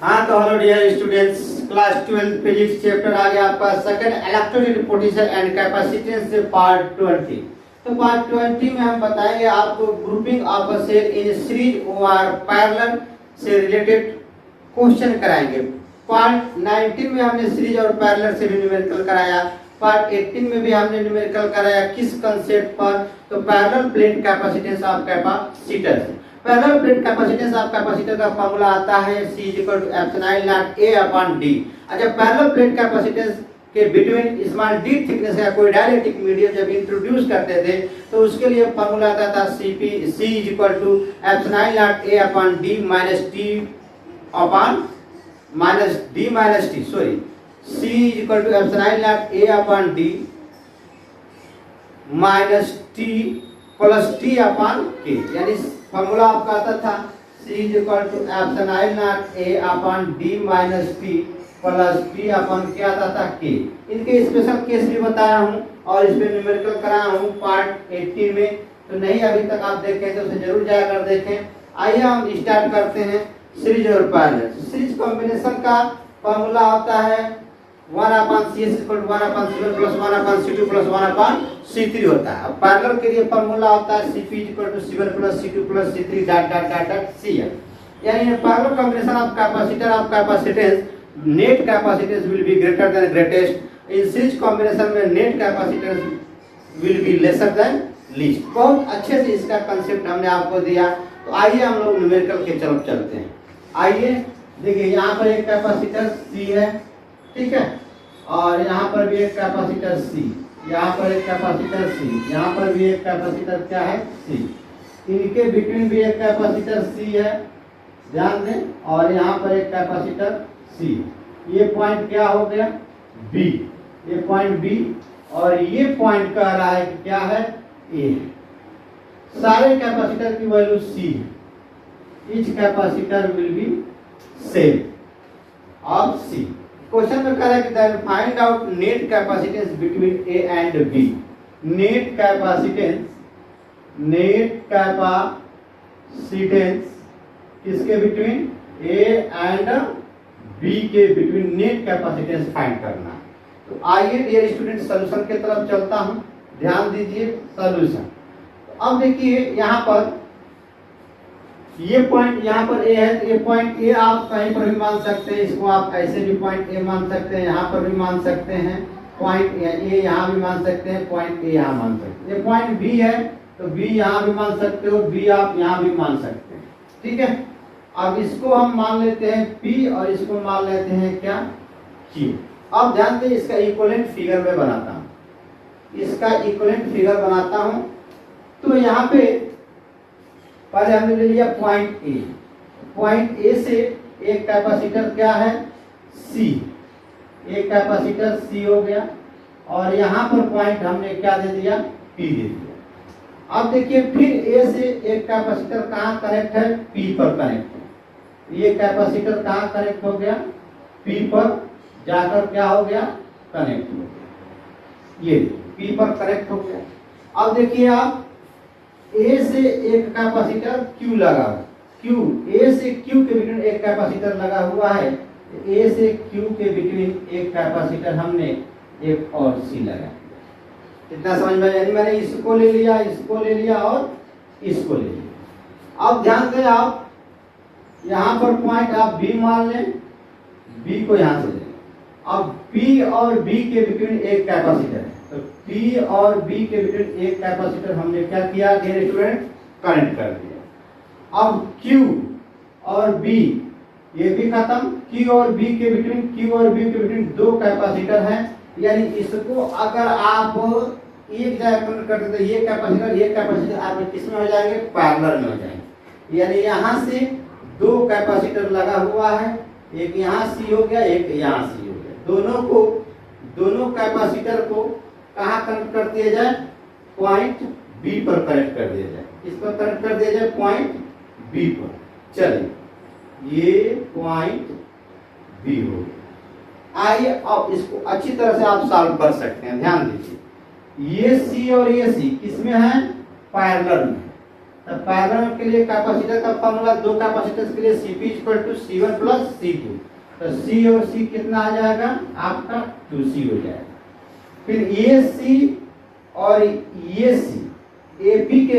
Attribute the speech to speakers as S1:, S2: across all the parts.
S1: हाँ तो hello dear students, class 12 physics chapter आ गया आपका second electrolytic potential and capacitance से पार्ट 20। तो पार्ट 20 में हम बताएंगे आपको grouping of a cell in series और पैरेलल से रिलेटेड क्वेश्चन कराएंगे। पार्ट 19 में हमने सीरीज और पैरेलल से भी न्यूमेरिकल कराया। पार्ट 18 में भी हमने न्यूमेरिकल कराया किस कंसेप्ट पर, तो parallel plate capacitance of capacitor. Parallel plate capacitance of capacitor का फार्मूला आता है C = ε0A/d। अच्छा, पैरेलल प्लेट कैपेसिटेंस के बिटवीन स्मॉल d थिकनेस का कोई डाइलेक्ट्रिक मीडियम जब इंट्रोड्यूस करते थे तो उसके लिए फार्मूला आता था C = ε0A/d -t sorry C = ε0A/d -t +t/k, यानी फॉर्मूला आपका आता था C = ε0A/d -t +t/k आता था k। इनके स्पेशल केस भी बताया हूँ और इस पे न्यूमेरिकल कराया हूँ पार्ट 18 में। तो नहीं अभी तक आप देखें तो उसे जरूर जाकर देखें। आइए हम स्टार्ट करते हैं सीरीज और पैरेलल। सीरीज कॉम्बिनेशन का फॉर्मूला होता है 1/CS = 1/C1 + 1/C2 + 1/C3 होता है। अब पैरेलल के लिए फॉर्मूला होता है CP = C1 + C2 + C3 Cn। यानी parallel combination of capacitor of capacitance net capacitance will be greater than greatest. In series combination में net capacitance will be lesser than least. बहुत अच्छे से इसका कांसेप्ट हमने आपको दिया। तो आइए हम लोग न्यूमेरिकल के तरफ चलते हैं। आइए देखिए, यहाँ पर एक कैपेसिटर C है, ठीक है, और यहाँ पर भी एक कैपेसिटर C, यहाँ पर एक कैपेसिटर C, यहाँ पर भी एक कैपेसिटर क्या है C, इनके बिटवीन भी एक कैपेसिटर C है, ध्यान दें, और यहाँ पर एक कैपेसिटर C। ये पॉइंट क्या हो गया B, ये पॉइंट B, और ये पॉइंट कह रहा है कि क्या है A। सारे कैपेसिटर की वैल्यू C है। Each capacitor will be same of C। Question में कह रहा है कि then find out net capacitance between A and B। Net capacitance किसके बिटवीन A एंड B के बिटवीन नेट कैपेसिटेंस फाइंड करना है। तो आइए डियर स्टूडेंट सॉल्यूशन की तरफ चलता हूं, ध्यान दीजिए सॉल्यूशन। तो अब देखिए यहाँ पर ये पॉइंट यहाँ पर A है, तो ये पॉइंट A आप कहीं पर भी मान सकते हैं, इसको आप ऐसे भी पॉइंट A मान सकते हैं, यहाँ पर भी मान सकते हैं पॉइंट A, यहाँ भी मान सकते हैं पॉइंट A, यहाँ मान सकते हैं। ये पॉइंट B है तो B यहाँ भी मान सकते हो, B आप यहाँ भी मान सकते हैं, ठीक है। अब इसको हम मान लेते हैं P और इसको मान लेते हैं क्या Q। अब ध्यान दें, इसका इक्विवेलेंट फिगर में बनाता हूँ, इसका इक्विवेलेंट फिगर बनाता हूँ। तो यहाँ पे पहले हमने ले लिया पॉइंट A। पॉइंट A से एक कैपेसिटर क्या है C, एक कैपेसिटर C हो गया, और यहाँ पर पॉइंट हमने क्या दे दिया P दे दिया। अब देखिए फिर A से एक कैपेसिटर कहाँ कनेक्ट है P पर कनेक्ट है। ये कैपेसिटर कहाँ कनेक्ट हो गया P पर जाकर क्या हो गया कनेक्ट हो गया, ये P पर कनेक्ट हो गया। अब देखिए आप A से एक कैपेसिटर Q लगा, A से Q के बिटवीन एक कैपेसिटर लगा हुआ है, A से Q के बिटवीन एक कैपेसिटर हमने एक और C लगा। इतना समझ में, यानी मैंने इसको ले लिया, इसको ले लिया और इसको ले लिया। अब ध्यान दें, आप यहाँ पर पॉइंट आप B मान लें, B को यहाँ से लें। अब P और B के बिटवीन एक कैपेसिटर है, तो P और B के बिटवीन एक कैपेसिटर हमने क्या किया डियर स्टूडेंट कनेक्ट कर दिया। अब Q और B ये भी खत्म, Q और B के बिटवीन दो कैपेसिटर हैं, यानी इसको अगर आप एक जगह कनेक्ट कर देते, ये कैपेसिटर आप किसमें हो जाएंगे पैरेलल में हो जाएंगे। यानी यहाँ से दो कैपेसिटर लगा हुआ है, एक यहाँ C हो गया, एक यहाँ C हो गया। दोनों कैपेसिटर को कहाँ कनेक्ट कर दिया जाए पॉइंट B पर कनेक्ट कर दिया जाए। इस पर कनेक्ट कर दिया जाए पॉइंट B पर। चलिए ये पॉइंट B हो गया। आइए अब इसको अच्छी तरह से आप सॉल्व कर सकते हैं। ध्यान दीजिए, ये C और ये C किसमें है पैरेलल में, तो पैरेलल के लिए कैपेसिटर का फॉर्मूला दो कैपेसिटेंस के लिए Cp = C1 + C2। तो C और C कितना आ जाएगा आपका 2C हो जाएगा। फिर ये C और ये C AP के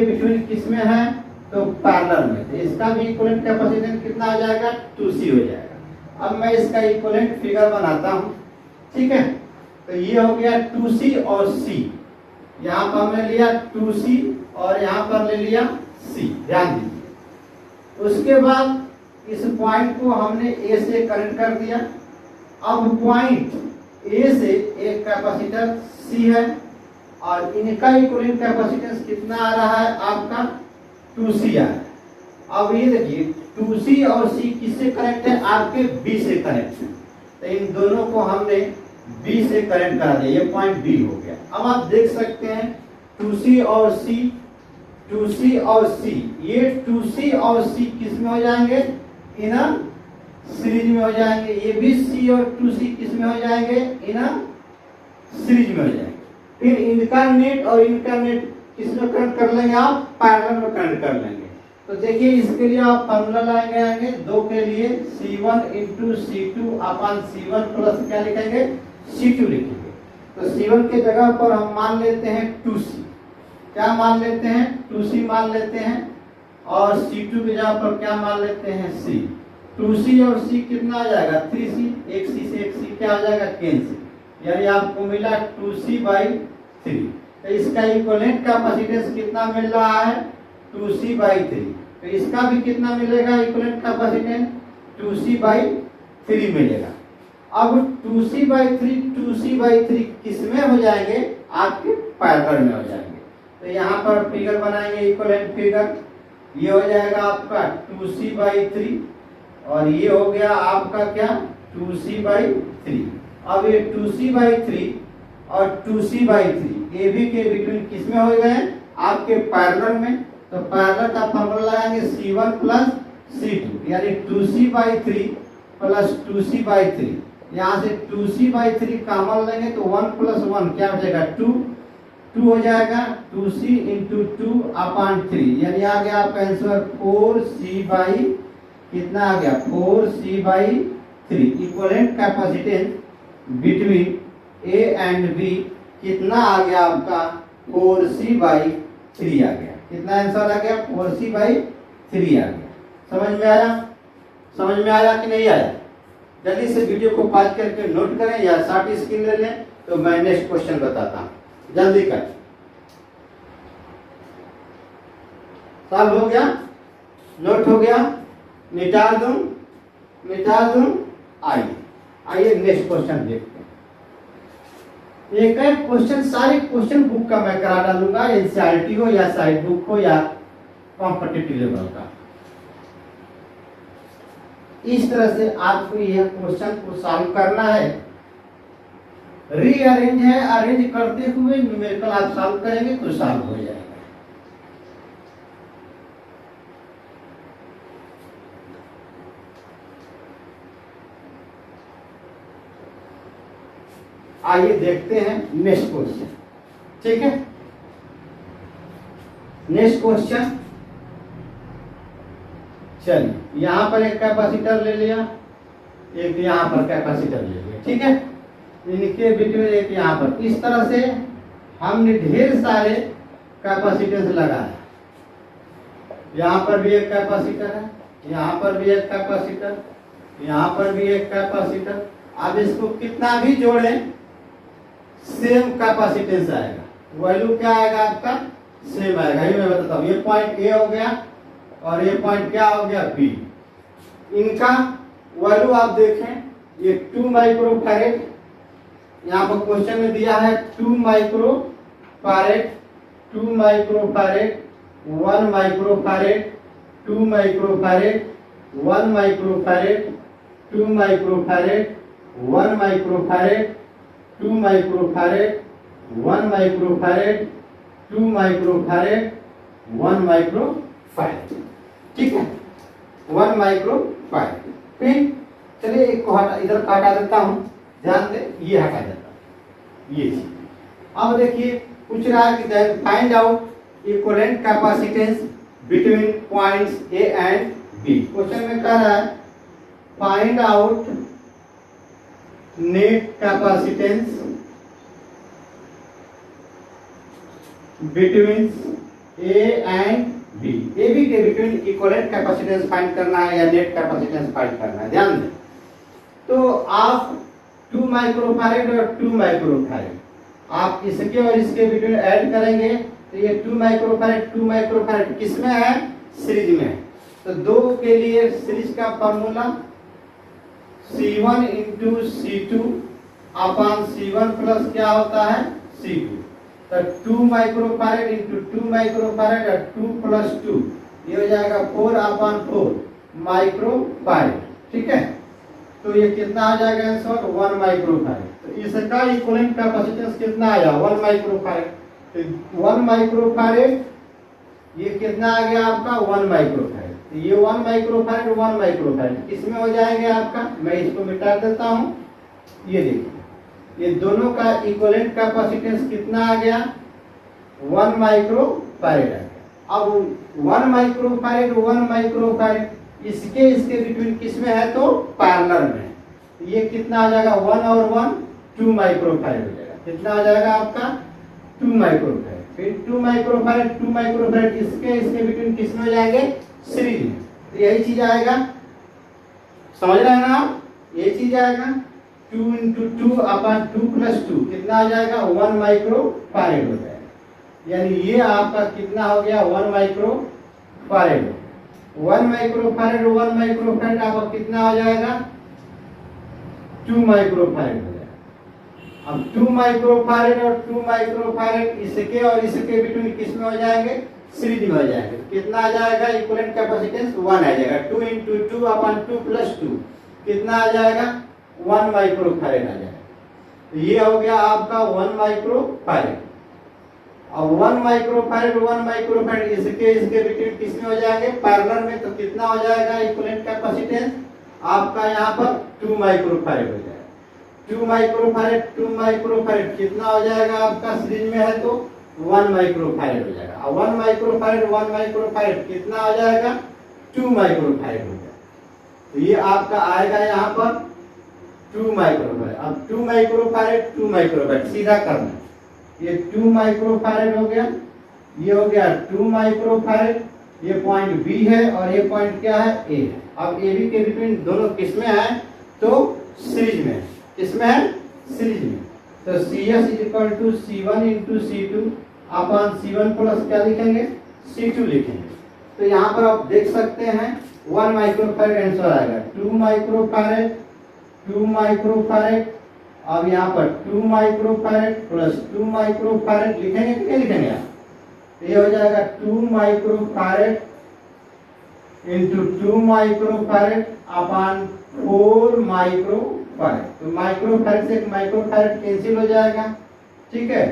S1: बिटवीन किस में है तो पैरेलल में, तो इसका भी इक्विवेलेंट कैपेसिटेंस कितना आ जाएगा 2C हो जाएगा। अब मैं इसका इक्विवेलेंट फिगर बनाता हूं, ठीक है। तो ये हो गया 2C और C, यहाँ पर हमने लिया 2C और यहाँ पर ले लिया C, ध्यान दीजिए। उसके बाद इस पॉइंट को हमने A से कनेक्ट कर दिया। अब पॉइंट A से एक कैपेसिटर C है और इनका इक्विवेलेंट कैपेसिटेंस कितना आ रहा है आपका 2C आ रहा है। अब ये देखिए 2C और C किससे कनेक्ट है आपके B से कनेक्ट है, तो इन दोनों को हमने B से कनेक्ट करा दिया, ये पॉइंट B हो गया। अब आप देख सकते हैं 2C और C, 2C और C, ये 2C और C किस में हो जाएंगे इनर सीरीज में हो जाएंगे, ये भी C और 2C किस में हो जाएंगे इनर सीरीज में हो जाएंगे। फिर इनका नेट और इनका नेट किस में कनेक्ट कर लेंगे आप पैरेलल में कनेक्ट कर लेंगे। तो देखिए इसके लिए आप फॉर्मूला लाएंगे दो के लिए C1 × C2/C1 प्लस क्या लिखेंगे C2 लिखेंगे। तो C1 के जगह पर हम मान लेते हैं 2C, क्या मान लेते हैं 2C मान लेते हैं, और C2 की जगह पर क्या मान लेते हैं C। 2C और C कितना आ जाएगा 3C, एक C से एक C क्या आ जाएगा कैंसिल, यानी आपको मिला 2C/3। तो इसका इक्विवेलेंट कैपेसिटेंस कितना मिल रहा है 2C/3। तो इसका भी कितना मिलेगा इक्विवेलेंट कैपेसिटेंस 2C/3 मिलेगा। अब 2C/3 किस में हो जाएंगे आपके पैरेलल में हो जाएंगे। तो यहाँ पर फिगर बनाएंगे इक्विवेलेंट फिगर, ये हो जाएगा आपका 2C/3 और ये हो गया आपका क्या 2C/3। अब ये 2C/3 और 2C/3 AB के बिटवीन किस में हो गए आपके पैरेलल में। तो पैरेलल का फॉर्मूला लगाएंगे C1 + C2, यानी 2C/3 + 2C/3। यहाँ से 2C/3 कॉमन लेंगे तो 1 + 1 क्या हो जाएगा 2 हो जाएगा 2C × 2/3, यानी आ गया आपका आंसर 4C/ कितना आ गया 4C/3। Equivalent capacitance between A and B कितना आ गया आपका 4C/3 आ गया। कितना आंसर आ गया 4C/3 आ गया। समझ में आया कि नहीं आया? जल्दी से वीडियो को पॉज करके नोट करें या शॉर्ट स्क्रीन ले लें, तो मैं नेक्स्ट क्वेश्चन बताता हूं, जल्दी कर। सॉल्व हो गया, नोट हो गया, मिटा दूं। आइए नेक्स्ट क्वेश्चन देखते हैं। एक क्वेश्चन सारे क्वेश्चन बुक का मैं करा डालूंगा, एनसीईआरटी हो या साइड बुक हो या कॉम्पिटिटिव लेवल का। इस तरह से आपको यह क्वेश्चन को सॉल्व करना है। रीअरेंज है, अरेंज करते हुए न्यूमेरिकल आप सॉल्व करेंगे तो सॉल्व हो जाएगा। आइए देखते हैं नेक्स्ट क्वेश्चन, ठीक है। नेक्स्ट क्वेश्चन, चलिए यहां पर एक कैपेसिटर ले लिया, एक यहां पर कैपेसिटर ले लिया, ठीक है। इनके बिटवीन एक यहां पर, इस तरह से हमने ढेर सारे कैपेसिटेंस लगाया। यहां पर भी एक कैपेसिटर है, यहां पर भी एक कैपेसिटर, यहां पर भी एक कैपेसिटर। अब इसको कितना भी जोड़ें सेम कैपेसिटेंस आएगा, वैल्यू क्या आएगा आपका सेम आएगा। ये मैं बताता हूँ, ये पॉइंट ए हो गया और ये पॉइंट क्या हो गया बी। इनका वैल्यू आप देखें, ये 2 माइक्रोफैरेड, यहाँ पर क्वेश्चन में दिया है 2 microfarad, 2 microfarad, 1 microfarad, 2 microfarad, 1 microfarad, 2 microfarad, 1 microfarad, 2 microfarad, 1 microfarad, 2 microfarad, 1 microfarad, ठीक है 1 माइक्रोफैरेड। फिर चलिए एक को हटा, इधर का हटा देता हूं, ध्यान दे, ये हटा देता हूं, ये चीज। अब देखिए पूछ रहा है कि find out equivalent capacitance between points A and B. Question में कह रहा है find out net capacitance between A and B. A B के बिटवीन इक्विवेलेंट कैपेसिटेंस फाइंड करना है या नेट कैपेसिटेंस फाइंड करना है। ध्यान दें, तो आप 2 माइक्रोफैरेड और 2 माइक्रोफैरेड आप इसके और इसके बिटवीन ऐड करेंगे तो ये 2 माइक्रोफैरेड किस में है? सीरीज में है। तो दो के लिए सीरीज का formula C1 into C2 upon C1 plus क्या होता है C2। तो 2 माइक्रोफैरेड इंटू 2 माइक्रोफैरेड और 2 प्लस 2 ये हो जाएगा 4 अपॉन 4 माइक्रोफैरेड। ठीक है, तो ये कितना आ जाएगा आंसर? 1 माइक्रोफैरेड। तो इसका इक्विवेलेंट कैपेसिटेंस कितना आया? 1 माइक्रोफैरेड। तो 1 माइक्रोफैरेड ये कितना आ गया आपका? 1 माइक्रोफैरेड। तो ये 1 माइक्रोफैरेड 1 माइक्रोफैरेड किसमें हो जाएंगे आपका? मैं इसको मिटा देता हूँ। ये देखिए, ये दोनों का इक्विवेलेंट कैपेसिटेंस कितना आ गया? 1 माइक्रोफैरेड आ गया। अब 1 माइक्रोफैरेड इसके बिटवीन किस में है? तो पैरेलल में। ये कितना आ जाएगा? 1 और 1 2 माइक्रोफैरेड हो जाएगा। कितना आ जाएगा आपका? 2 माइक्रोफैरेड। फिर 2 माइक्रोफैरेड इसके बिटवीन किस में हो जाएंगे? सीरीज में। तो यही चीज आएगा, समझ रहे हैं ना आप? ये चीज आएगा 2 इंटू 2 अपॉन 2 प्लस 2 कितना आ जाएगा? 1 माइक्रोफैरेड हो जाएगा। यानी ये आपका कितना हो गया? 1 माइक्रोफैरेड। 1 माइक्रोफैरेड आपका कितना हो जाएगा? 2 माइक्रोफैरेड हो जाएगा। अब 2 माइक्रोफैरेड और 2 माइक्रोफैरेड इसके और इसके बिटवीन किस में हो जाएंगे? सीरीज में हो जाएंगे। कितना आ जाएगा? इक्विवेलेंट कैपेसिटेंस 1 आ जाएगा। 2 इंटू 2 अपॉन 2 प्लस 2 कितना आ जाएगा? 1 माइक्रोफैरेड आ जाएगा। तो ये हो गया आपका 1 माइक्रोफैरेड। अब 1 माइक्रोफैरेड इसके बिटवीन किस में हो जाएंगे? पैरेलल में। तो कितना हो जाएगा इक्विवेलेंट कैपेसिटेंस आपका? यहाँ पर 2 माइक्रोफैरेड हो जाएगा। 2 माइक्रोफैरेड कितना हो जाएगा आपका? सीरीज में है तो 1 माइक्रोफैरेड हो जाएगा। अब 1 माइक्रोफैरेड कितना हो जाएगा? 2 माइक्रोफैरेड हो जाएगा। तो ये आपका आएगा यहाँ पर 2 माइक्रोफैरेड। अब 2 माइक्रोफैरेड सीधा करना। ये 2 माइक्रोफैरेड हो गया, ये हो गया 2 माइक्रोफैरेड। ये पॉइंट बी है और ये पॉइंट क्या है? ए है। अब ए बी के बिटवीन दोनों किस में है? तो सीरीज में। किसमें है? सीरीज में। तो CS is equal to C1 into C2 upon C1 plus क्या लिखेंगे? C2 लिखेंगे। तो यहाँ पर आप देख सकते हैं 1 माइक्रोफैरेड आंसर आएगा। 2 माइक्रोफैरेड। अब यहाँ पर 2 माइक्रोफैरेड प्लस 2 माइक्रोफैरेड लिखेंगे कि क्या लिखेंगे आप? ये हो जाएगा 2 microfarad into 2 microfarad upon 4 microfarad. तो माइक्रोफैरेड से माइक्रोफैरेड कैंसिल हो जाएगा। ठीक है,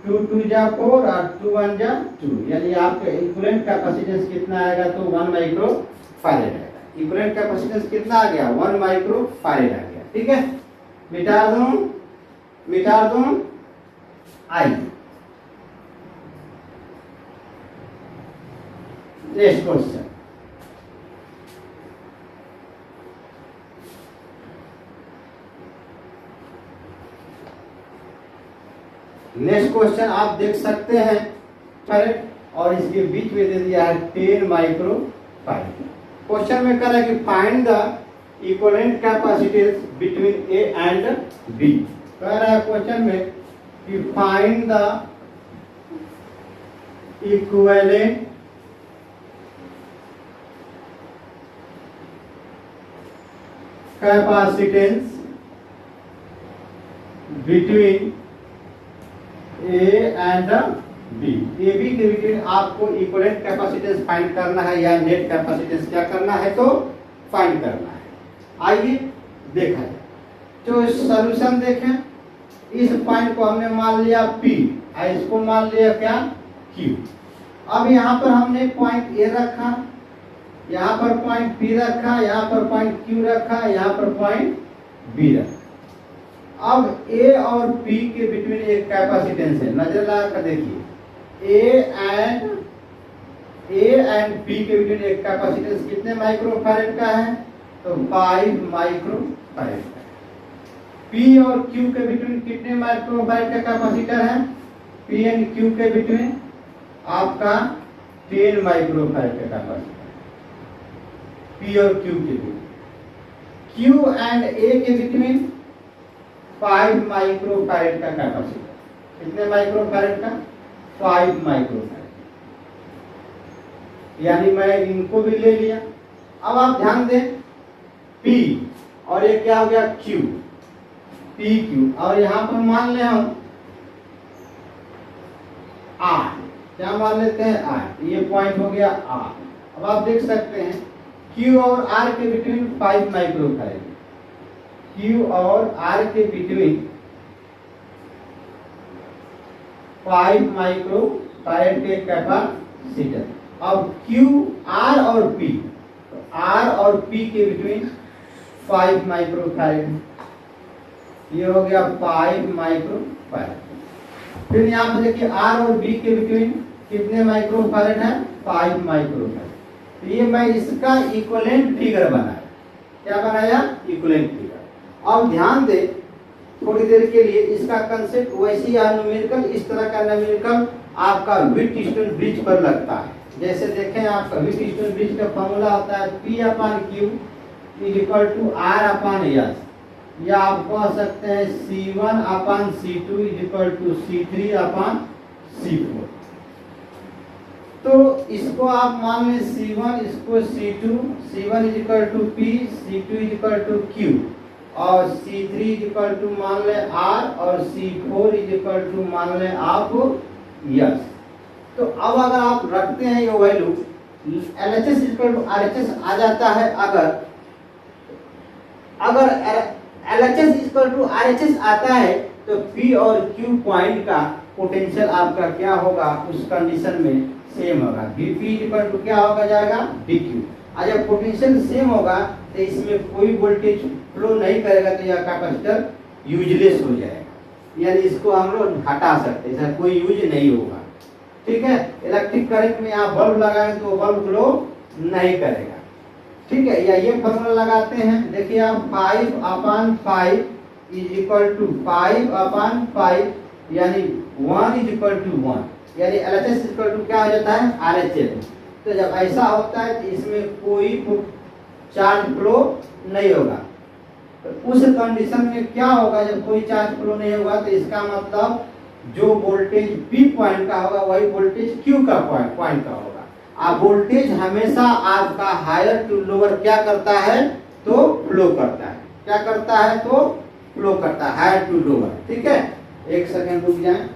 S1: 2 2 जा 4 और 2 1 जा 2। यानी आपका इक्विवेलेंट कैपेसिटेंस कितना आएगा? तो 1 माइक्रोफैरेड आएगा। इक्विवेलेंट कैपेसिटेंस कितना आ गया? 1 माइक्रोफैरेड आ गया। ठीक है, मिटा दूं। आई नेक्स्ट क्वेश्चन। नेक्स्ट क्वेश्चन आप देख सकते हैं फैरेड और इसके बीच में दे दिया है 10 माइक्रोफैरेड। क्वेश्चन में कह रहा है कि find the equivalent capacitance between A and B. कह रहा है क्वेश्चन में कि find the equivalent capacitance between A and B. A B के बिटवीन आपको इक्विवेलेंट कैपेसिटेंस फाइंड करना है या नेट कैपेसिटेंस क्या करना है? तो फाइंड करना है। आइए देखा जाए। तो सॉल्यूशन देखें। इस पॉइंट को हमने मान लिया P और इसको मान लिया क्या? Q। अब यहाँ पर हमने पॉइंट A रखा, यहाँ पर पॉइंट P रखा, यहाँ पर पॉइंट Q रखा, यहाँ पर पॉइंट B रखा। अब A और P के बिटवीन एक कैपेसिटेंस है। नजर लगा कर देखिए, ए एंड बी के बिटवीन एक कैपेसिटेंस कितने माइक्रोफैरेड का है? तो 5 माइक्रोफैरेड का। पी और क्यू के बिटवीन कितने माइक्रोफैरेड का कैपेसिटर है? पी एंड क्यू के बिटवीन आपका 10 माइक्रोफैरेड का कैपेसिटर, पी और क्यू के बिटवीन। क्यू एंड ए के बिटवीन 5 माइक्रोफैरेड का कैपेसिटर, कितने माइक्रोफैरेड का? 5 माइक्रोफैरेड। यानी मैं इनको भी ले लिया। अब आप ध्यान दें, P और ये क्या हो गया? Q, PQ, और यहां पर मान ले हम R, क्या मान लेते हैं? R, ये पॉइंट हो गया R। अब आप देख सकते हैं Q और R के बिटवीन 5 माइक्रोफैरेड, Q और R के बिटवीन 5 माइक्रोफैरेड के कैपेसिटर। अब Q, R और P, तो R और P के बिटवीन 5 माइक्रोफैरेड, ये हो गया 5 माइक्रोफैरेड। फिर यहाँ पर देखिए R और B के बिटवीन कितने माइक्रोफैरेड है? 5 माइक्रोफैरेड। तो ये मैं इसका इक्विवेलेंट फिगर बनाया। क्या बनाया? Equivalent figure. अब ध्यान दें थोड़ी देर के लिए, इसका कंसेप्ट वैसी न्यूमेरिकल, इस तरह का न्यूमेरिकल आपका व्हिटस्टोन ब्रिज पर लगता है। जैसे देखें, आपका व्हिटस्टोन ब्रिज का फॉर्मूला होता है P/Q is equal to R/S, या आप कह सकते हैं C1/C2 is equal to C3/C4। तो इसको आप मान लें C1, इसको C2, C1 is equal to P, C2 is equal to Q, और C3 इज इक्वल टू मान लें R, और C4 इज इक्वल टू मान लें आप S। तो अब अगर आप रखते हैं ये value, LHS equal to RHS आ जाता है। अगर LHS इक्वल टू RHS आता है तो P और Q पॉइंट का पोटेंशियल आपका क्या होगा? उस कंडीशन में सेम होगा। Vp इक्वल टू क्या होगा जाएगा? Dq। जब पोटेंशियल सेम होगा तो इसमें कोई वोल्टेज फ्लो नहीं करेगा, तो यह कैपेसिटर यूजलेस हो जाएगा, यानी इसको हम लोग हटा सकते हैं, इसका कोई यूज नहीं होगा। ठीक है, इलेक्ट्रिक करंट में यहाँ बल्ब लगाएंगे तो बल्ब ग्लो नहीं करेगा। ठीक है, या ये फॉर्मूला लगाते हैं, देखिए आप 5/5 इज इक्वल टू 5/5, यानी 1 इज इक्वल टू 1, यानी LHS इक्वल टू क्या हो जाता है? RHS। तो जब ऐसा होता है तो इसमें कोई चार्ज फ्लो नहीं होगा। तो उस कंडीशन में क्या होगा? जब कोई चार्ज फ्लो नहीं होगा तो इसका मतलब जो वोल्टेज P पॉइंट का होगा वही वोल्टेज Q का पॉइंट का होगा। अब वोल्टेज हमेशा आपका हायर टू लोअर क्या करता है? तो फ्लो करता है। क्या करता है? तो फ्लो करता है, हायर टू लोअर। ठीक है, एक सेकेंड रुक जाए।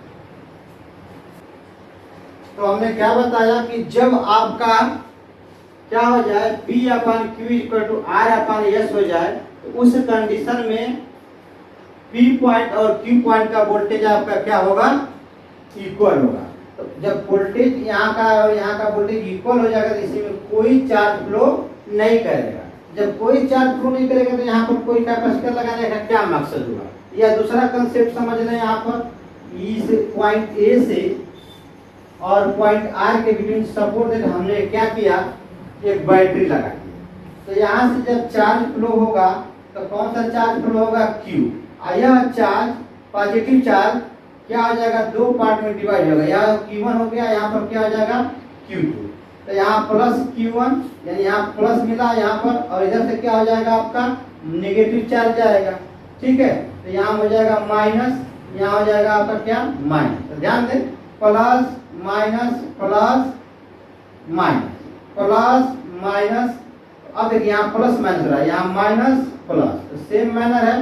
S1: तो हमने क्या बताया कि जब आपका क्या हो जाए? P/Q इक्वल टू R/S हो जाए, तो उस कंडीशन में P पॉइंट और Q पॉइंट का वोल्टेज आपका क्या होगा? इक्वल होगा। तो जब वोल्टेज यहाँ का और यहाँ का वोल्टेज इक्वल हो जाएगा तो इसमें कोई चार्ज फ्लो नहीं करेगा। जब कोई चार्ज फ्लो नहीं करेगा तो यहाँ पर कोई कैपेसिटर लगाने का क्या मकसद हुआ? या दूसरा कंसेप्ट समझ लें, यहाँ पर इस पॉइंट A से और पॉइंट R के बिटवीन सपोर्ट हमने क्या किया? एक बैटरी लगा दी। तो यहाँ से जब चार्ज फ्लो होगा तो कौन सा चार्ज फ्लो होगा? Q। यह चार्ज, पॉजिटिव चार्ज क्या हो जाएगा? दो पार्ट में डिवाइड होगा, यहाँ Q1 हो गया, यहाँ पर क्या हो जाएगा? Q2। तो यहाँ प्लस Q1, यानी यहाँ प्लस मिला यहाँ पर, और इधर से क्या हो जाएगा? आपका नेगेटिव चार्ज जाएगा। ठीक है, तो यहाँ हो जाएगा माइनस, यहाँ हो जाएगा आपका क्या? माइनस। तो ध्यान दें, plus minus plus minus plus minus. अब देखिए यहाँ प्लस माइनस रहा है, यहाँ माइनस प्लस, तो सेम मैनर है।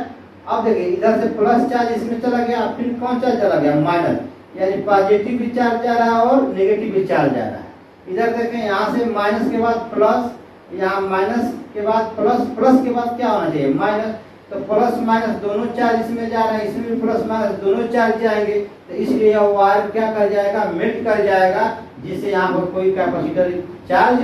S1: अब देखिए इधर से प्लस चार्ज इसमें चला गया, फिर कौन चार्ज चला गया? माइनस, यानी पॉजिटिव भी चार्ज जा रहा है और नेगेटिव भी चार्ज जा रहा है। इधर देखें, यहाँ से माइनस के बाद प्लस, यहाँ माइनस के बाद प्लस, प्लस के बाद क्या होना चाहिए? माइनस। तो प्लस माइनस दोनों चार्ज इसमें जा रहे हैं, इसमें भी प्लस माइनस दोनों चार्ज जाएंगे, तो इसलिए यह वायर क्या कर जाएगा? मेल्ट कर जाएगा, जिससे यहाँ पर कोई कैपेसिटर चार्ज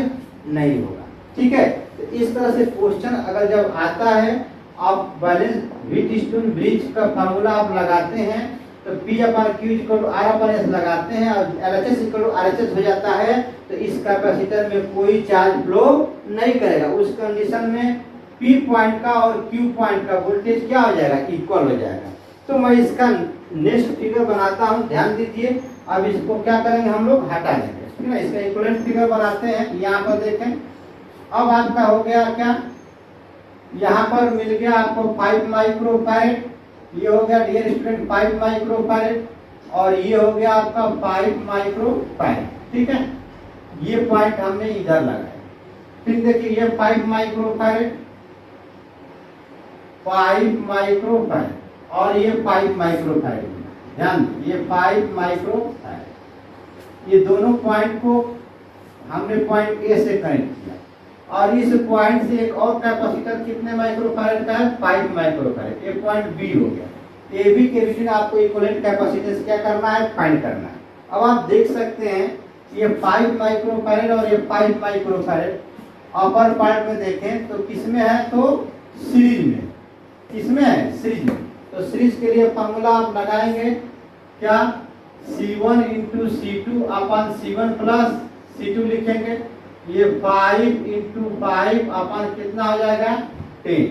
S1: नहीं होगा। ठीक है, तो इस तरह से क्वेश्चन अगर जब आता है, आप बैलेंस व्हीटस्टोन ब्रिज का फार्मूला आप लगाते हैं तो P upon Q equal to R upon S लगाते हैं और LHS इक्वल टू RHS हो जाता है, तो इस कैपेसिटर में कोई चार्ज फ्लो नहीं करेगा। उस कंडीशन में P पॉइंट का और Q पॉइंट का वोल्टेज क्या हो जाएगा, इक्वल हो जाएगा। तो मैं इसका नेक्स्ट फिगर बनाता हूँ, ध्यान दीजिए। अब इसको क्या करेंगे, हम लोग हटा देंगे, ठीक है। इसका इक्विवेलेंट फिगर बनाते हैं। यहाँ पर देखें, अब आपका हो गया क्या, यहाँ पर मिल गया आपको 5 माइक्रोफैरेड, ये हो गया डियर स्टूडेंट 5 माइक्रोफैरेड, और ये हो गया आपका 5 माइक्रोफैरेड, ठीक है। ये पॉइंट हमने इधर लगाया। फिर देखिए ये 5 माइक्रोफैरेड, 5 माइक्रोफैरेड और ये 5 माइक्रोफैरेड, ध्यान दीजिए, ये 5 माइक्रोफैरेड। ये दोनों पॉइंट को हमने पॉइंट ए से कनेक्ट किया, और इस पॉइंट से एक और कैपेसिटर कितने माइक्रोफैरेड का है, 5 माइक्रोफैरेड। ये पॉइंट बी हो गया। ए बी के बीच में आपको इक्विवेलेंट कैपेसिटेंस क्या करना है, फाइंड करना है। अब आप देख सकते हैं ये 5 माइक्रोफैरेड और ये 5 माइक्रोफैरेड अपर पार्ट में देखें तो किसमें है, तो सीरीज में। किसमें है, सीरीज में। तो सीरीज के लिए फॉर्मूला आप लगाएंगे क्या, C1 इंटू C2 अपन C1 प्लस C2 लिखेंगे। ये 5 इंटू 5 अपन कितना हो जाएगा, 10।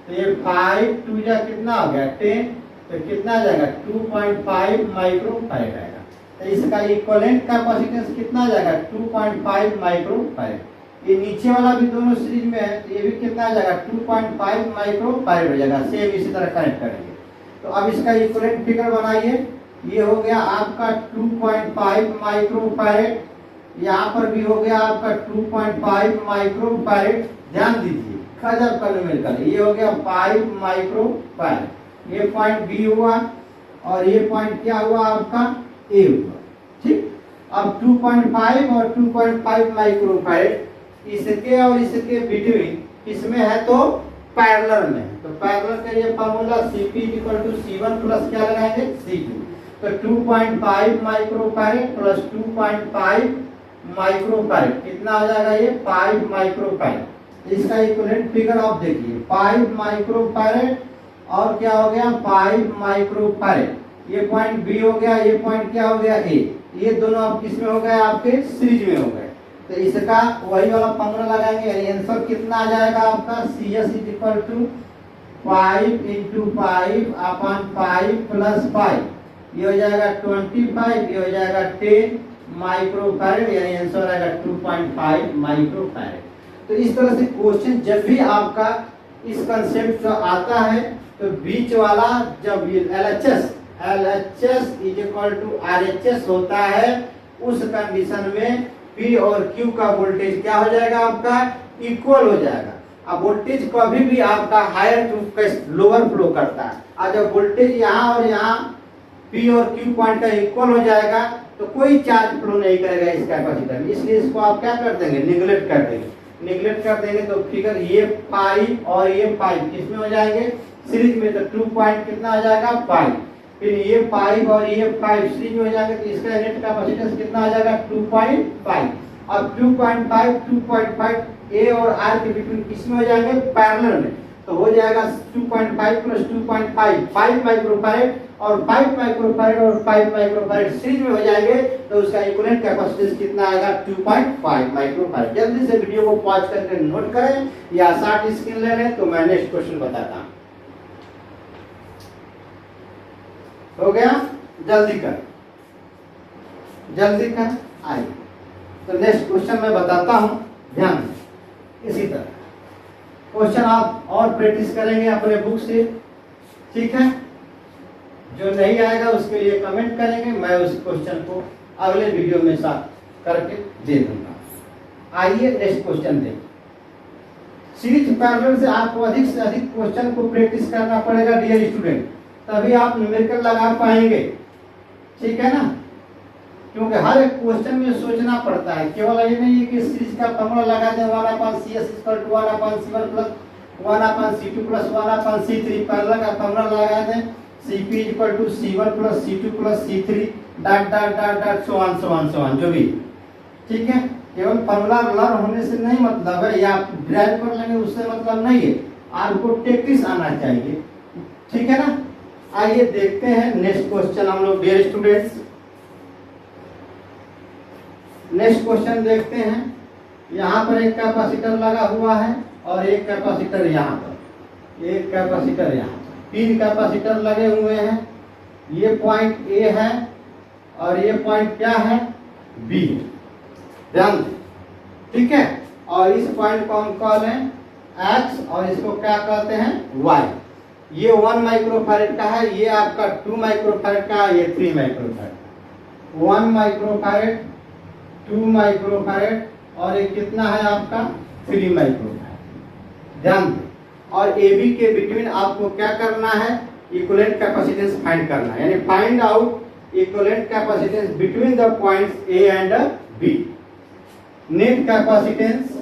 S1: तो ये 5 2 जा कितना हो गया, 10। तो कितना आ जाएगा, 2.5 माइक्रोफैरेड आएगा। तो इसका इक्विवेलेंट कैपेसिटेंस कितना आ जाएगा, 2.5 माइक्रोफैरेड। ये नीचे वाला भी दोनों सीरीज में है, तो ये भी कितना आ जाएगा, 2.5 माइक्रोफैरेड हो जाएगा। सेम इसी तरह कनेक्ट करेंगे। तो अब इसका इक्विवेलेंट फिगर बनाइए। ये हो गया आपका 2.5 माइक्रोफैरेड, यहाँ पर भी हो गया आपका 2.5 माइक्रोफैरेड। ध्यान दीजिए, गजब का न्यूमेरिकल। ये हो गया 5 माइक्रोफैरेड, ये पॉइंट बी हुआ, और ये पॉइंट क्या हुआ आपका, ए हुआ, ठीक। अब 2.5 और 2.5 माइक्रोफैरेड इसके और इसके बिटवीन इसमें है, तो पैरेलल में। तो पैरेलल का ये formula Cp equal to C1 plus क्या लगाएंगे, C2। तो 2.5 माइक्रोफैरेड प्लस 2.5 माइक्रोफैरेड कितना हो जाएगा, ये 5 माइक्रोफैरेड। इसका इक्विवेलेंट फिगर आप देखिए, 5 माइक्रोफैरेड और क्या हो गया, 5 माइक्रोफैरेड। ये पॉइंट बी हो गया, ये पॉइंट क्या हो गया, ए। ये दोनों आप किसमें हो गए, आपके सीरीज में हो गए। तो इसका वही वाला फॉर्मूला लगाएंगे, यानी आंसर कितना आ जाएगा आपका, CS equal to 5 into 5 upon 5 plus 5, ये हो जाएगा 25, ये हो जाएगा 10 माइक्रोफैरेड, यानी आंसर आएगा 2.5 माइक्रोफैरेड। तो इस तरह से क्वेश्चन जब भी आपका इस कंसेप्ट जो आता है, तो बीच वाला जब LHS is equal to RHS होता है, उस कंडीशन में P और Q का वोल्टेज क्या हो जाएगा, आपका इक्वल हो जाएगा। अब वोल्टेज कभी भी आपका हायर टू लोअर फ्लो करता है, और जब वोल्टेज यहाँ और यहाँ P और Q पॉइंट का इक्वल हो जाएगा, तो कोई चार्ज फ्लो नहीं करेगा इस कैपेसिटर में। इसलिए इसको आप क्या कर देंगे, निगलेक्ट कर देंगे। निगलेक्ट कर देंगे तो फिगर ये 5 और ये 5 किसमें हो जाएंगे, सीरीज में। तो 2 पॉइंट कितना आ जाएगा, 5। फिर ये 5 और ये 5 सीरीज में हो जाएंगे, तो इसका नेट कैपेसिटेंस कितना आ जाएगा, 2.5। अब 2.5 ए और आर के बीच में किसमें हो जाएंगे, पैरेलल में। तो हो जाएगा 2.5 प्लस 2.5 5 माइक्रोफैरेड, और 5 माइक्रोफैरेड और 5 माइक्रोफैरेड सीरीज में हो जाएंगे, तो उसका इक्विवेलेंट कैपेसिटेंस कितना आएगा, 2.5 माइक्रोफैरेड। जल्दी से वीडियो को पॉज करके नोट करें या शॉर्ट स्क्रीन ले लें, तो मैं नेक्स्ट क्वेश्चन बताता हूं। हो गया, जल्दी कर आइए। तो नेक्स्ट क्वेश्चन मैं बताता हूं, ध्यान से। इसी तरह क्वेश्चन आप और प्रैक्टिस करेंगे अपने बुक से, ठीक है। जो नहीं आएगा उसके लिए कमेंट करेंगे, मैं उस क्वेश्चन को अगले वीडियो में साथ करके दे दूंगा। आइए नेक्स्ट क्वेश्चन देखें। सीरीज पैरेलल से आपको अधिक से अधिक क्वेश्चन को प्रैक्टिस करना पड़ेगा डियर स्टूडेंट, तभी आप न्यूमेरिकल लगा पाएंगे, ठीक है ना। क्योंकि हर एक क्वेश्चन में सोचना पड़ता है, केवल ये नहीं है कि सीरीज का फॉर्मूला लगा दें 1/CS equal to 1/C1 plus 1/C2 plus 1/C3, parallel का फॉर्मूला लगा दें CP equal to C1 plus C2 plus C3 dot dot dot dot so on जो भी, ठीक है। केवल फॉर्मूला लर्न होने से नहीं मतलब है, या ड्राइव कर लेंगे उससे मतलब नहीं है, आपको प्रैक्टिस आना चाहिए, ठीक है ना। आइए देखते हैं नेक्स्ट क्वेश्चन हम लोग डियर स्टूडेंट्स। नेक्स्ट क्वेश्चन देखते हैं। यहाँ पर एक कैपेसिटर लगा हुआ है और एक कैपेसिटर यहाँ पर, एक कैपेसिटर यहाँ पर, 3 कैपेसिटर लगे हुए हैं। ये पॉइंट ए है और ये पॉइंट क्या है, बी है, ध्यान दें, ठीक है। और इस पॉइंट को हम कॉल हैं एक्स और इसको क्या कहते हैं, वाई। ये 1 माइक्रोफैरड का है, ये आपका 2 माइक्रोफैरड का है, ये 3 माइक्रोफैरड। 1 माइक्रोफैरड, 2 माइक्रोफैरड और ये कितना है आपका 3 माइक्रोफैरड, ध्यान दें। और ए बी के बिटवीन आपको क्या करना है, इक्विवेलेंट कैपेसिटेंस फाइंड करना है, यानी find out equivalent capacitance between the points A and B. Net capacitance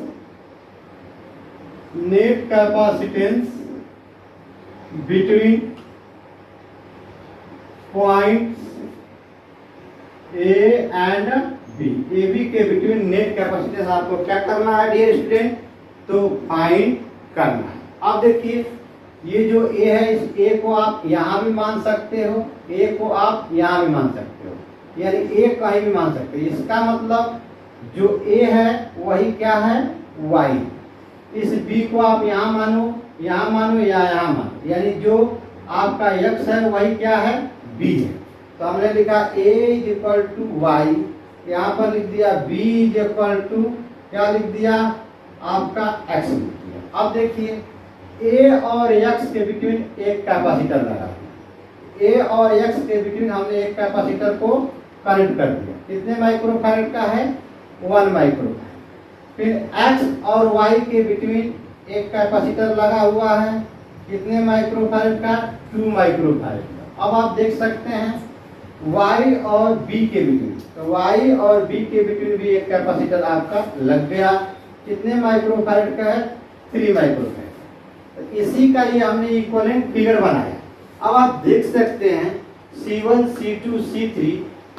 S1: between points A and B, AB के बिटवीन नेट कैपेसिटेंस आपको क्या करना है डियर स्टूडेंट, तो फाइंड करना है। अब देखिए ये जो A है, इस A को आप यहाँ भी मान सकते हो, A को आप यहाँ भी मान सकते हो, यानी A कहीं भी मान सकते हो। इसका मतलब जो A है वही क्या है, Y। इस B को आप यहाँ मानो या यहाँ मानो, यानी जो आपका x है वही क्या है, b है। तो हमने लिखा a is equal to Y, यहाँ पर लिख दिया b इज इक्वल टू क्या लिख दिया, आपका x लिख दिया। अब देखिए a और x के बिटवीन एक कैपेसिटर लगा, a और x के बिटवीन हमने एक कैपेसिटर को कनेक्ट कर दिया। कितने माइक्रोफैरड का है, 1 माइक्रोफैरड। फिर x और y के बिटवीन एक कैपेसिटर लगा हुआ है, कितने माइक्रोफैरड का, 2 माइक्रोफैरड का। अब आप देख सकते हैं y और b के बिटवीन, तो y और b के बिटवीन भी एक कैपेसिटर आपका लग गया, कितने माइक्रोफैरड का है, 3 माइक्रोफैरड। तो इसी का ये हमने इक्विवेलेंट फिगर बनाया। अब आप देख सकते हैं C1 C2 C3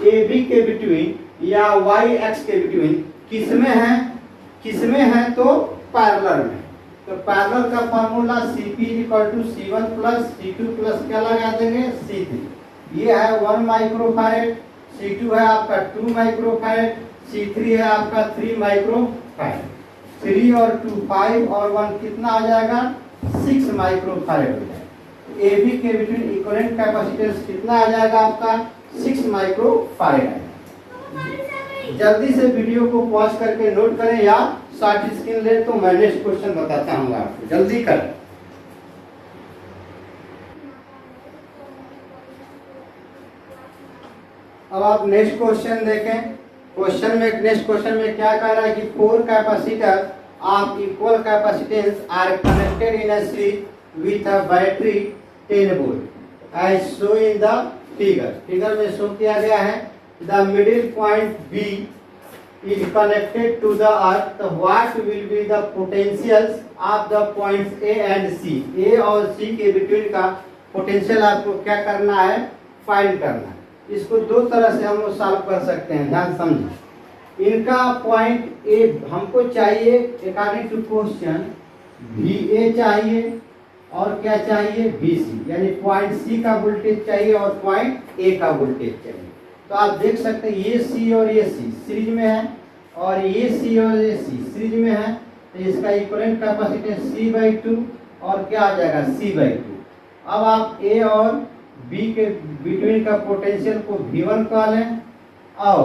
S1: AB के बिटवीन या YX के बिटवीन किसमें है, तो पैरेलल में। तो पैरेलल का formula CP equal to C1 plus C2 plus क्या लगा देंगे, C3। ये है 1 माइक्रोफैरड, C2 है आपका 2 माइक्रोफैरड, C3 है आपका 3 माइक्रोफैरड। 3 और 2 5 और 1 कितना आ जाएगा, 6 माइक्रोफैरड हो जाएगा। AB के बिटवीन इक्विवेलेंट कैपेसिटेंस कितना आ जाएगा आपका, 6 माइक्रोफैरड आएगा। जल्दी से वीडियो को पॉज करके नोट करें या शॉर्ट स्क्रीन ले, तो मैं नेक्स्ट क्वेश्चन बताता हूँ आपको, जल्दी करें। अब आप नेक्स्ट क्वेश्चन देखें। नेक्स्ट क्वेश्चन में क्या कह रहा है कि 4 capacitor of equal capacitance are connected in a series with a battery 10 volt as show in the figure में शो किया गया है। The middle point B is connected to the earth. So what will be the potentials of the points A and C? A और C के between का potential आपको क्या करना है, फाइंड करना है। इसको 2 तरह से हम लोग सॉल्व कर सकते हैं, ध्यान समझिए। इनका पॉइंट A हमको चाहिए अकॉर्डिंग टू क्वेश्चन, VA चाहिए और क्या चाहिए, VC, यानी पॉइंट C का वोल्टेज चाहिए और पॉइंट A का वोल्टेज चाहिए। तो आप देख सकते हैं ये C और ये C सीरीज में है और ये C और ये C सीरीज में है, तो इसका इक्विवेलेंट कैपेसिटेंस C/2 और क्या आ जाएगा, C/2। अब आप A और B के बिटवीन का पोटेंशियल को V1 कह लें और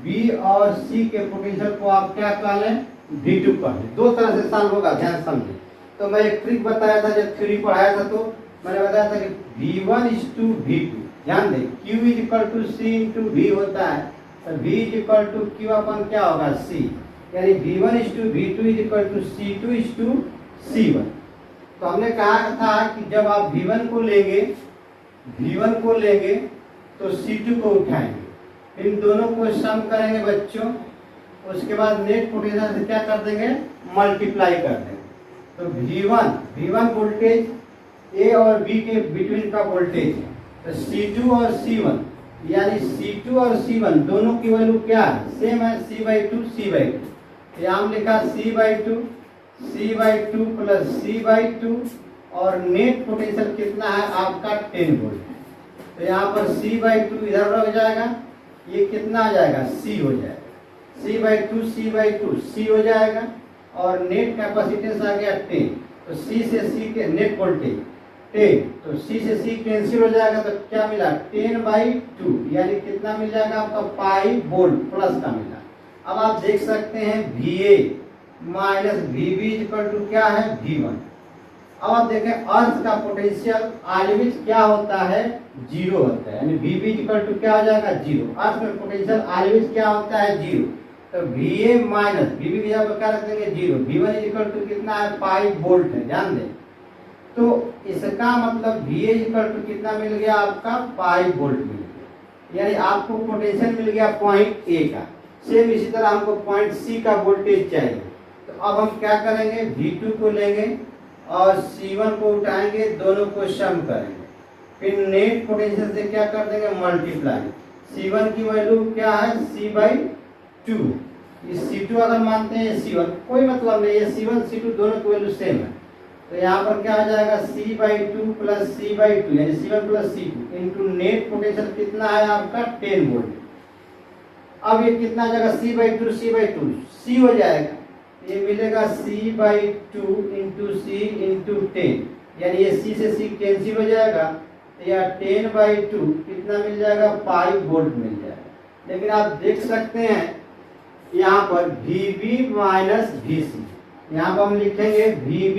S1: B और C के पोटेंशियल को आप क्या कह लें, V2 कह लें। 2 तरह से सॉल्व होगा, ध्यान समझिए। तो मैं एक ट्रिक बताया था जब थ्योरी पढ़ाया था, तो मैंने बताया था कि V1:V2, ध्यान दें Q is equal to C into V होता है, तो V is equal to Q upon क्या होगा, C, यानी V1:V2 is equal to C2:C1। तो हमने कहा था कि जब आप V1 को लेंगे तो C2 को उठाएंगे, इन दोनों को सम करेंगे बच्चों, उसके बाद नेट पोटेंशियल से क्या कर देंगे, मल्टीप्लाई कर देंगे। तो V1 वोल्टेज A और B के बिटवीन का वोल्टेज है, तो C2 और C1, यानी C2 और C1 दोनों की वैल्यू क्या है, सेम है, C/2। यहाँ हम लिखा C/2 प्लस C/2 और नेट पोटेंशियल कितना है आपका 10 वोल्ट। तो यहाँ पर C/2 इधर रख जाएगा, ये कितना आ जाएगा C हो जाएगा, C/2 C हो जाएगा। और नेट कैपेसिटेंस आ गया 10, तो C से C के नेट वोल्टेज 10, तो C से C कैंसिल हो जाएगा, तो क्या मिला 10/2, यानी कितना मिल जाएगा आपका पाई वोल्ट प्लस का मिला। अब आप देख सकते हैं VA minus VB equal to क्या है V1। अब आप देखें अर्थ का पोटेंशियल ऑलवेज क्या होता है, जीरो होता है, यानी VB इक्वल टू क्या हो जाएगा जीरो। अर्थ में पोटेंशियल ऑलवेज क्या होता है जीरो, तो VA माइनस VB की जगह क्या रख देंगे जीरो, V1 इक्वल टू कितना है पाई वोल्ट है, ध्यान दें। तो इसका मतलब VA इक्वल टू कितना मिल गया आपका पाई वोल्ट मिल गया, यानी आपको पोटेंशियल मिल गया पॉइंट A का। सेम इसी तरह हमको पॉइंट C का वोल्टेज चाहिए, तो अब हम क्या करेंगे V2 को लेंगे और C1 को उठाएंगे, दोनों को सम करेंगे, फिर नेट पोटेंशियल से क्या कर देंगे मल्टीप्लाई। C1 की वैल्यू क्या है C/2, इस C2 अगर मानते हैं C1 कोई मतलब नहीं है, C1 C2 दोनों की वैल्यू सेम है, तो यहाँ पर क्या आ जाएगा C/2 प्लस C/2 यानी C1 plus C2 into net potential कितना है आपका 10 वोल्ट। अब ये कितना आ जाएगा C/2 C हो जाएगा, ये मिलेगा C/2 इंटू C इंटू 10, यानी ये C से C कैंसिल हो जाएगा, तो यह 10/2 कितना मिल जाएगा पाई वोल्ट मिल जाएगा। लेकिन आप देख सकते हैं यहाँ पर VB माइनस VC, यहाँ पर हम लिखेंगे VB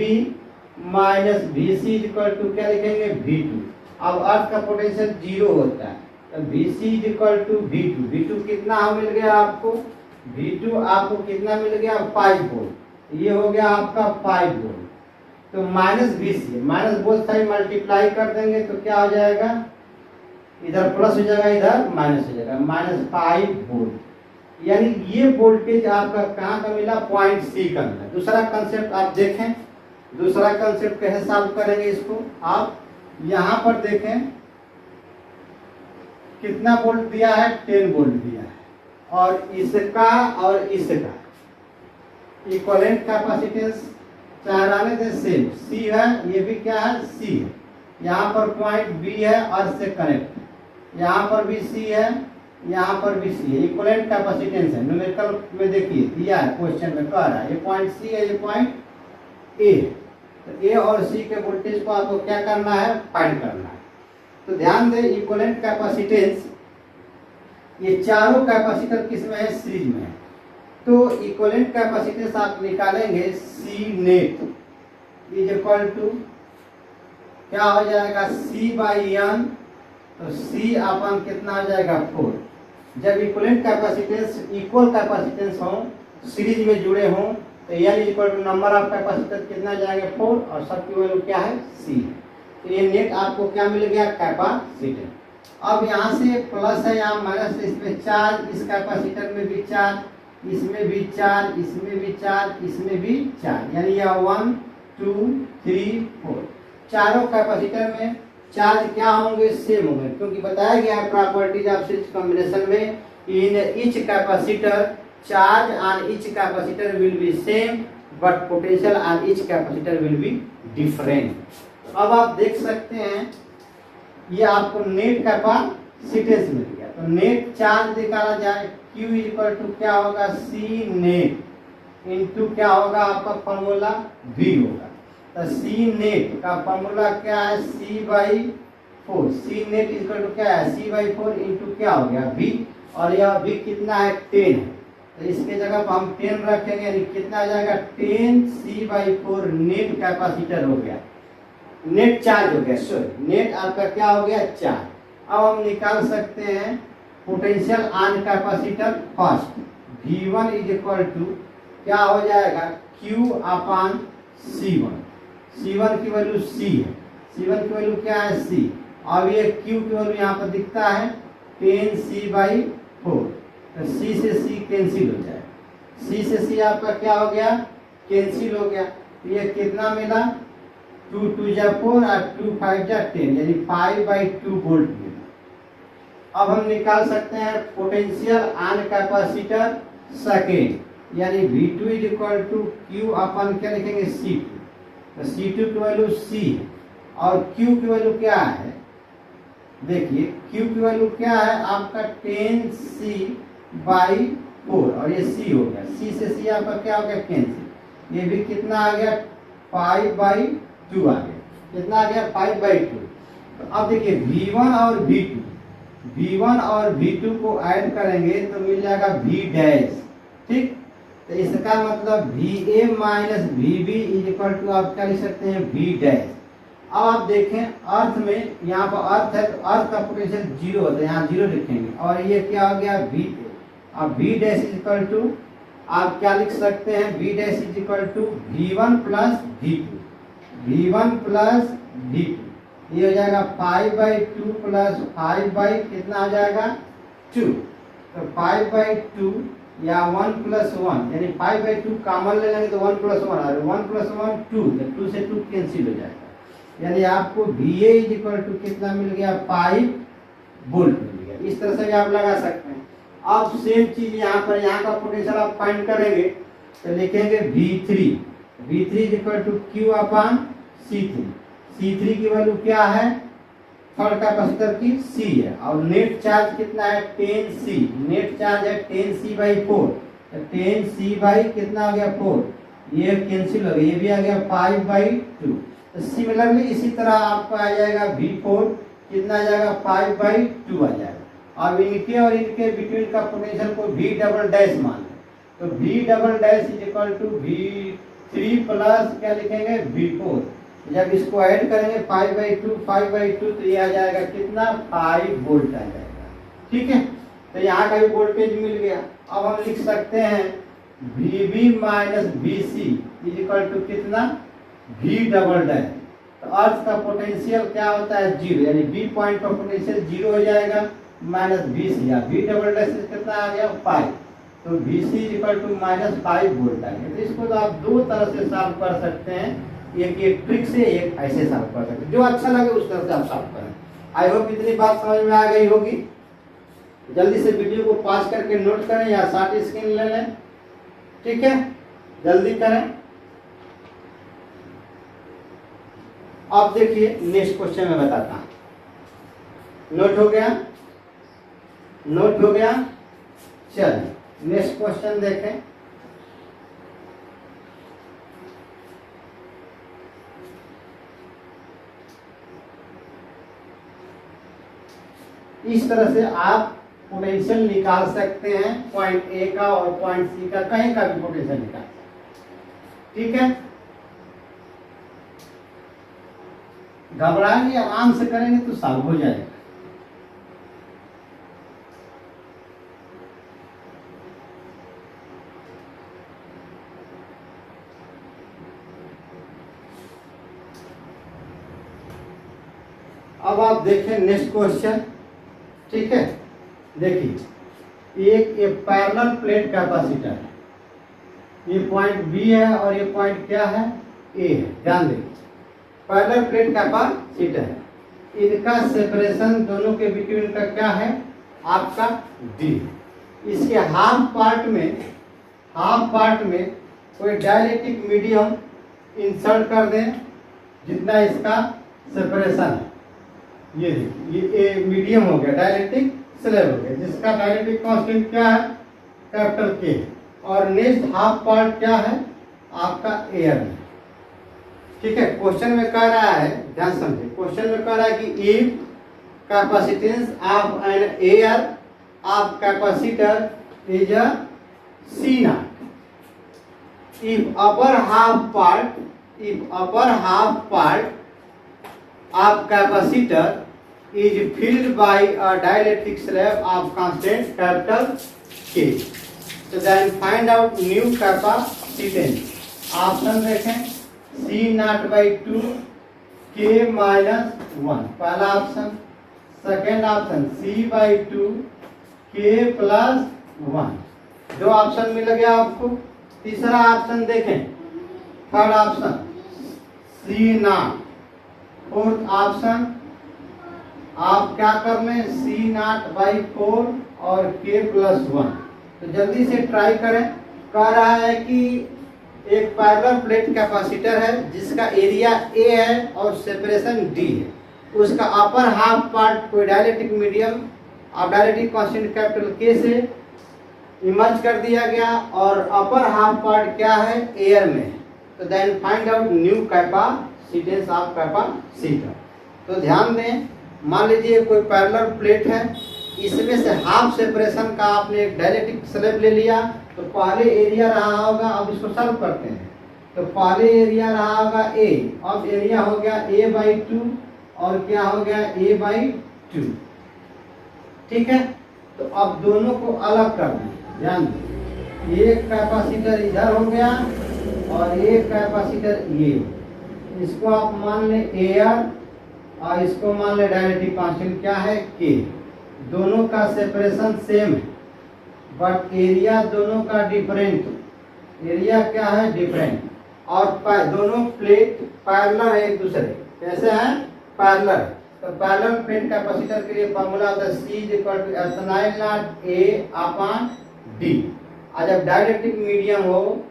S1: minus VC equal to क्या लिखेंगे V2। अब अर्थ का पोटेंशियल जीरो होता है, तो VC इक्वल टू V2 कितना मिल गया आपको, V2 आपको कितना मिल गया 5 वोल्ट, ये हो गया आपका 5 वोल्ट। तो minus VC minus both side multiply कर देंगे तो क्या हो जाएगा, इधर प्लस हो जाएगा इधर माइनस हो जाएगा, -5 वोल्ट। यानी ये वोल्टेज आपका कहाँ का मिला पॉइंट C का मिला। दूसरा कंसेप्ट आप देखें, दूसरा कंसेप्ट कैसे सॉल्व करेंगे इसको, आप यहाँ पर देखें कितना वोल्ट दिया है 10 वोल्ट दिया है, और इसका और इसका इक्विवेलेंट कैपेसिटेंस चाहे थे सेम C है, ये भी क्या है C है, यहाँ पर पॉइंट B है अर्थ से कनेक्ट, यहाँ पर भी C है, यहाँ पर भी C है, इक्विवेलेंट कैपेसिटेंस है। न्यूमेरिकल में देखिए दिया है क्वेश्चन में कह रहा है, ये पॉइंट C है, ये पॉइंट A है, तो A और C के वोल्टेज को आपको क्या करना है फाइंड करना है। तो ध्यान दें इक्विवेलेंट कैपेसिटेंस, ये चारों कैपेसिटर किस में है सीरीज में है, तो इक्विवेलेंट कैपेसिटेंस आप निकालेंगे C net is equal to क्या हो जाएगा C/n, तो C अपन कितना हो जाएगा 4। जब इक्विवेलेंट कैपेसिटेंस इक्वल कैपेसिटेंस हो सीरीज में जुड़े हों तो n equal to number of capacitor कितना जाएगा 4 और सबकी वैल्यू क्या है C। तो ये नेट आपको क्या मिल गया कैपेसिटर। अब यहाँ से प्लस है, यहाँ माइनस है, इसमें चार्ज, इस कैपेसिटर में भी चार्ज, इसमें भी चार्ज, इसमें भी चार्ज, इसमें भी चार्ज, यानी यह 1 2 3 4 चारों कैपेसिटर में चार्ज क्या होंगे सेम होंगे, क्योंकि बताया गया है प्रॉपर्टीज ऑफ सीरीज कॉम्बिनेशन में in each capacitor charge on each capacitor will be same but potential on each capacitor will be different. अब आप देख सकते हैं ये आपको नेट कैपेसिटेंस मिल गया, तो नेट चार्ज निकाला जाए Q इक्वल टू क्या होगा C नेट इंटू क्या होगा आपका फॉर्मूला V होगा, तो C नेट का फॉर्मूला क्या है C/4, C net equal to क्या है C/4 इंटू क्या हो गया V, और यह V कितना है 10 है, तो इसके जगह पर हम 10 रखेंगे, यानी कितना आ जाएगा 10 C/4 नेट कैपेसिटर हो गया, नेट चार्ज हो गया, सॉरी नेट आपका क्या हो गया चार्ज। अब हम निकाल सकते हैं potential on capacitor first, V1 is equal to क्या हो जाएगा Q/C1, C1 की वैल्यू C है, C1 की वैल्यू क्या है C, अब ये Q की वैल्यू यहाँ पर दिखता है 10 C/4, तो C से C कैंसिल हो जाएगा, C से C आपका क्या हो गया कैंसिल हो गया, तो ये कितना मिला 2 2 जा 4 और 2 5 जा 10, यानी 5/2 वोल्ट मिला। अब हम निकाल सकते हैं पोटेंशियल ऑन कैपेसिटर सेकेंड, यानी V2 is equal to Q upon क्या लिखेंगे C2, तो C2 की वैल्यू C है और Q की वैल्यू क्या है देखिए Q की वैल्यू क्या है आपका 10C/4 और ये C हो गया, C से C आपका क्या हो गया कैंसिल, ये भी कितना आ गया 5/2 आ गया, कितना आ गया 5/2। तो अब देखिए V1 और V2 को ऐड करेंगे तो मिल जाएगा V डैश, ठीक। तो इसका मतलब VA minus VB is equal to आप क्या लिख सकते हैं V डैश। अब आप देखें अर्थ में, यहाँ पर अर्थ है तो अर्थ का पोटेंशियल 0 होता है, यहाँ 0 लिखेंगे और ये क्या हो गया V। अब V dash is equal to आप क्या लिख सकते हैं, V dash is equal to V1 plus V2, ये हो जाएगा 5/2 प्लस 5 कितना आ जाएगा 2, तो 5/2 या 1 प्लस 1 यानी 5/2 कॉमन ले लेंगे तो 1 प्लस 1 और 1 प्लस 1 2, तो 2 से 2 कैंसिल हो जाएगा, यानी आपको VA इज इक्वल टू कितना मिल गया 5 वोल्ट मिल गया। इस तरह से भी आप लगा सकते हैं। अब सेम चीज यहाँ पर, यहाँ का पोटेंशियल आप फाइंड करेंगे तो लिखेंगे V3 is equal to Q/C3, C3 की वैल्यू क्या है, थर्ड कैपेसिटर की C है और नेट चार्ज कितना है 10C, नेट चार्ज है 10C/4, तो 10C कितना आ गया 4, ये कैंसिल हो गया, ये भी आ गया 5/2। तो सिमिलरली इसी तरह आपको आ जाएगा V4 कितना आ जाएगा 5/2 आ जाएगा। अब इनके और इनके बिटवीन का पोटेंशियल को V डबल डैश मान लें, तो V double dash is equal to V3 plus क्या लिखेंगे V4, जब इसको ऐड करेंगे 5/2 तो ये आ जाएगा कितना 5 वोल्ट आ जाएगा, ठीक है। तो यहाँ का भी वोल्टेज मिल गया। अब हम लिख सकते हैं VB minus VC is equal to कितना V डबल डैश। तो अर्थ का पोटेंशियल क्या होता है 0, यानी B पॉइंट पर पोटेंशियल 0 हो जाएगा माइनस VC, या V डबल डैश कितना आ गया 5, तो VC is equal to minus 5 volt आ गया। तो इसको तो आप दो तरह से सॉल्व कर सकते हैं, एक ट्रिक से, एक ऐसे सॉल्व कर सकते हैं, जो अच्छा लगे उस तरह से आप सॉल्व करें। आई होप इतनी बात समझ में आ गई होगी। जल्दी से वीडियो को पॉज करके नोट करें या शॉर्ट स्क्रीन ले लें, ठीक है, जल्दी करें। अब देखिए नेक्स्ट क्वेश्चन में बताता हूं। नोट हो गया, चलिए नेक्स्ट क्वेश्चन देखें। इस तरह से आप पोटेंशियल निकाल सकते हैं, पॉइंट ए का और पॉइंट सी का, कहीं का भी पोटेंशियल निकाल सकते हैं, ठीक है। घबराएंगे, आराम से करेंगे तो सॉल्व हो जाएगा। अब आप देखें नेक्स्ट क्वेश्चन, ठीक है। देखिए एक पैरेलल प्लेट कैपेसिटर है, ये पॉइंट बी है और ये पॉइंट क्या है ए है, ध्यान देखिए पैरेलल प्लेट कैपेसिटर है, इनका सेपरेशन दोनों के बिटवीन का क्या है आपका डी। इसके हाफ पार्ट में कोई डाइलेक्ट्रिक मीडियम इंसर्ट कर दें, जितना इसका सेपरेशन है, ये देखिए ये मीडियम हो गया, डाइलेक्ट्रिक स्लैब हो गया, जिसका डाइलेक्ट्रिक कांस्टेंट क्या है कैपिटल के, और नेक्स्ट हाफ पार्ट क्या है आपका एयर में, ठीक है। क्वेश्चन में कह रहा है, ध्यान समझे, क्वेश्चन में कह रहा है कि if capacitance of an air of capacitor is a C naught, if upper half part of capacitor is filled by a dielectric slab of constant capital K, so then find out new capacitance। Option देखें C naught by 2 K minus 1 पहला option, second option C by 2 K plus 1, दो option मिल गया आपको। तीसरा option देखें, third option C naught, fourth option आप क्या कर लें C naught by 4 और K plus 1। तो जल्दी से ट्राई करें। कह रहा है कि एक पैरेलल प्लेट कैपेसिटर है जिसका एरिया A है और सेपरेशन D है, उसका अपर हाफ पार्ट कोई डायलेक्ट्रिक मीडियम और डायलेक्ट्रिक कांस्टेंट कैपिटल के से इमर्ज कर दिया गया और अपर हाफ पार्ट क्या है, एयर में है। तो then find out new capacitance of capacitor. तो ध्यान दें, मान लीजिए कोई पैरेलल प्लेट है, इसमें से हाफ सेपरेशन का आपने एक डायलेक्ट्रिक स्लैब ले लिया, तो पहले एरिया रहा होगा, अब इसको सॉल्व करते हैं। तो पहले एरिया रहा होगा ए, अब एरिया हो गया a/2 और क्या हो गया a/2। ठीक है, तो अब दोनों को अलग कर दें। ध्यान दें, एक कैपेसिटर इधर हो गया और एक कैपेसिटर ये, इसको आप मान लें एयर और इसको मान लें डायलेक्ट्रिक कांस्टेंट क्या है के। दोनों का सेपरेशन सेम है बट एरिया दोनों का डिफरेंट, एरिया क्या है डिफरेंट, और दोनों प्लेट पैरेलल है एक दूसरे। कैसे हैं, पैरेलल। तो पैरेलल प्लेट कैपेसिटर के लिए फॉर्मूला होता है C=ε0A/d। और जब डायलेक्ट्रिक मीडियम हो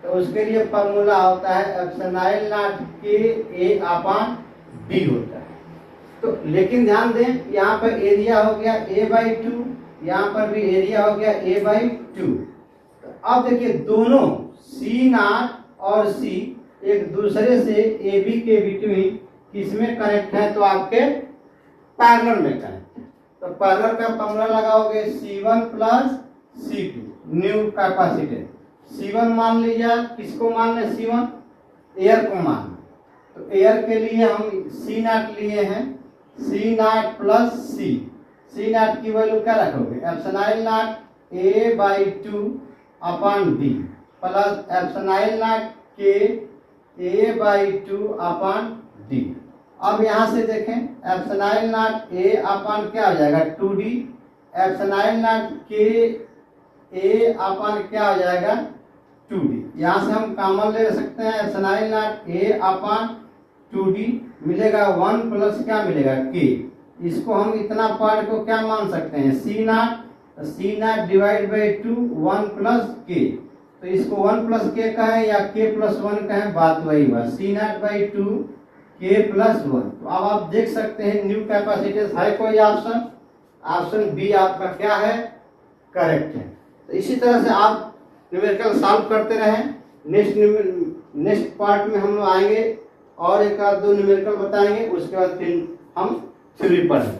S1: तो उसके लिए फॉर्मूला होता है ε0KA/d होता है। तो लेकिन ध्यान दें, यहाँ पर एरिया हो गया a/2, यहाँ पर भी एरिया हो गया a/2। तो अब देखिए दोनों C0 और C एक दूसरे से AB के बिटवीन किसमें कनेक्ट है, तो आपके पैरेलल में कनेक्ट है। तो पैरेलल का फॉर्मूला लगाओगे C1 + C2 new capacitance. C1 मान लीजिए, किसको मान लें C1, एयर को मान। तो एयर के लिए हम C0 लिए हैं, C0 + C। C0 की वैल्यू क्या रखोगे, ε0A/2/d प्लस ε0KA/2/d। अब यहाँ से देखें, ε0A/ क्या हो जाएगा 2d, ε0KA/ क्या हो जाएगा 2d। यहाँ से हम कॉमन ले सकते हैं, ε0A/2d मिलेगा 1 प्लस क्या मिलेगा k। इसको हम इतना पार्ट को क्या मान सकते हैं C0 divide by 2 1 plus k। तो इसको 1 प्लस k कहें या k + 1 कहें, बात वही हुआ C0/2 k + 1। तो अब आप देख सकते हैं न्यू कैपेसिटेंस है कोई ऑप्शन, ऑप्शन बी आपका क्या है, करेक्ट है। तो इसी तरह से आप न्यूमेरिकल सॉल्व करते रहें। नेक्स्ट पार्ट में हम लोग आएंगे और एक आध दो न्यूमेरिकल बताएंगे, उसके बाद फिर हम थ्योरी पढ़ेंगे।